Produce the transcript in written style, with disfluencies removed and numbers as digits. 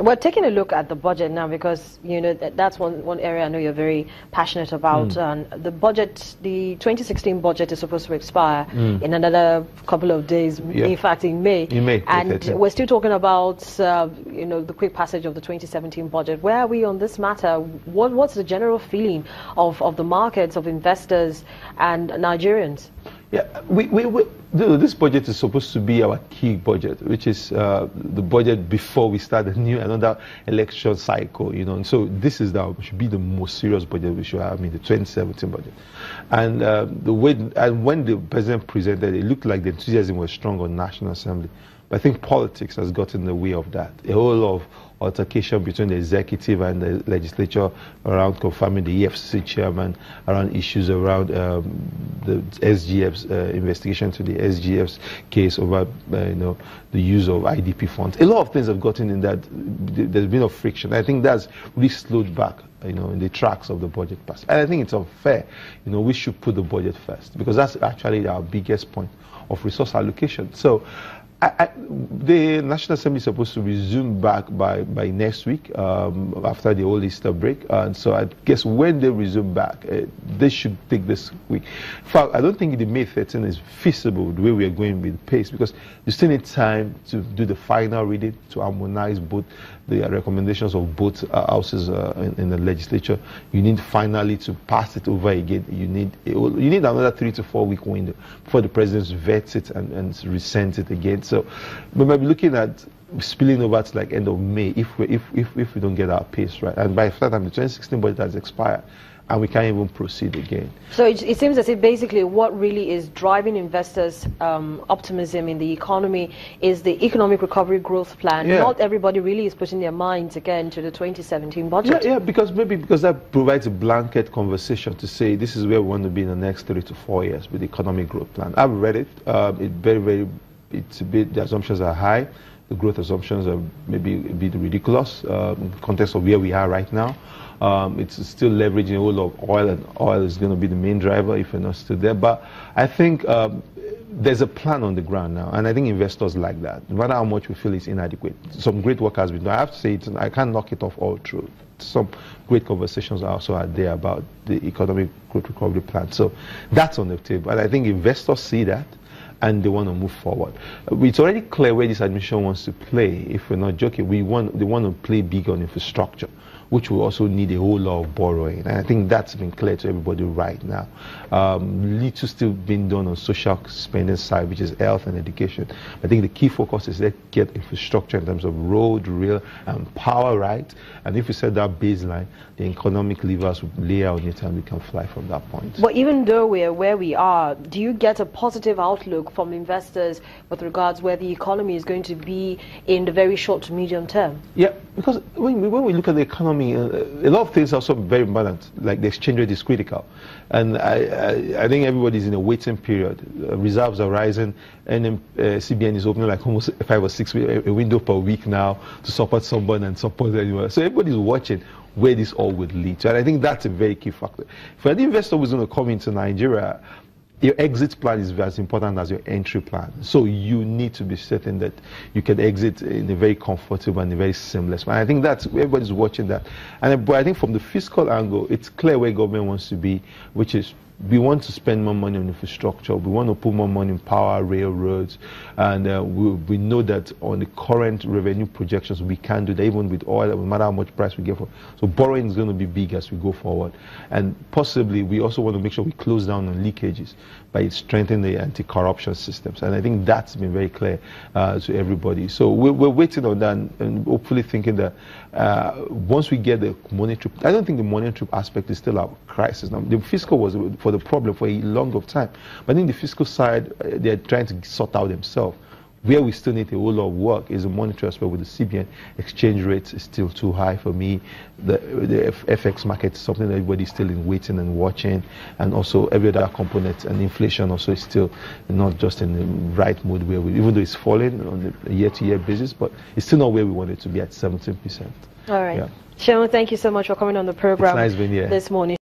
We're taking a look at the budget now because, you know, that's one area I know you're very passionate about. The budget, the 2016 budget is supposed to expire in another couple of days, in fact, in May. And we're still talking about, you know, the quick passage of the 2017 budget. Where are we on this matter? What's the general feeling of the markets, of investors and Nigerians? Yeah, this budget is supposed to be our key budget, which is the budget before we start another election cycle, you know. And so this is should be the most serious budget we should have. I mean, the 2017 budget. And when the president presented, it looked like the enthusiasm was strong on National Assembly. But I think politics has gotten in the way of that. A whole lot of altercation between the executive and the legislature around confirming the EFCC chairman, around issues around the SGF's investigation to the SGF's case over you know, the use of IDP funds. A lot of things have gotten in that. There's been a friction. I think that's really slowed back, you know, in the tracks of the budget pass. And I think it's unfair. You know, we should put the budget first because that's actually our biggest point of resource allocation. So the National Assembly is supposed to resume back by next week after the whole Easter break. And so I guess when they resume back, they should take this week. In fact, I don't think the May 13 is feasible the way we are going with pace because you still need time to do the final reading, to harmonize both the recommendations of both houses in the legislature. You need finally to pass it over again. You need another 3 to 4 week window before the president vets it and resends it again. So we might be looking at spilling over to like end of May if we don't get our pace right. And by that time, the 2016 budget has expired, and we can't even proceed again. So it seems as if basically what really is driving investors' optimism in the economy is the economic recovery growth plan. Yeah. Not everybody really is putting their minds again to the 2017 budget. Yeah, because that provides a blanket conversation to say this is where we want to be in the next 3 to 4 years with the economic growth plan. I've read it. It's a bit, the assumptions are high. The growth assumptions are maybe a bit ridiculous in the context of where we are right now. It's still leveraging a whole lot of oil, and oil is going to be the main driver if we're not still there. But I think there's a plan on the ground now, and I think investors like that. No matter how much we feel it's inadequate, some great work has been done. I have to say, I can't knock it off all through. Some great conversations also are there about the economic growth recovery plan. So that's on the table, and I think investors see that, and they want to move forward. It's already clear where this administration wants to play. If we're not joking, they want to play big on infrastructure, which will also need a whole lot of borrowing. And I think that's been clear to everybody right now. Little still being done on social spending side, which is health and education. I think the key focus is let's get infrastructure in terms of road, rail, and power right. And if we set that baseline, the economic levers will lay out on it and we can fly from that point. But even though we're where we are, do you get a positive outlook from investors with regards where the economy is going to be in the very short to medium term? Yeah, because when we look at the economy, a lot of things are also very important, like the exchange rate is critical. And I think everybody's in a waiting period. Reserves are rising, and CBN is opening like almost 5 or 6 a window per week now to support someone and support anyone. So everybody's watching where this all would lead to. And I think that's a very key factor. If an investor was going to come into Nigeria, your exit plan is as important as your entry plan. So you need to be certain that you can exit in a very comfortable and a very seamless manner. I think that's everybody's watching that. But I think from the fiscal angle, it's clear where government wants to be, which is we want to spend more money on infrastructure. We want to put more money in power, railroads, and we know that on the current revenue projections, we can do that even with oil, no matter how much price we get for. So borrowing is going to be big as we go forward. And possibly, we also want to make sure we close down on leakages by strengthening the anti-corruption systems. And I think that's been very clear to everybody. So we're waiting on that and hopefully thinking that once we get the monetary, I don't think the monetary aspect is still our crisis. Now, the fiscal was for the problem for a long of time. But I think the fiscal side, they're trying to sort out themselves. Where we still need a whole lot of work is the monetary aspect with the CBN. Exchange rates is still too high for me. The FX market is something that everybody's still in waiting and watching. And also every other component, and inflation also is still not just in the right mood where we, even though it's falling on a year-to-year basis, but it's still not where we want it to be at 17%. All right. Yeah. Sean, thank you so much for coming on the program it's nice being here this morning.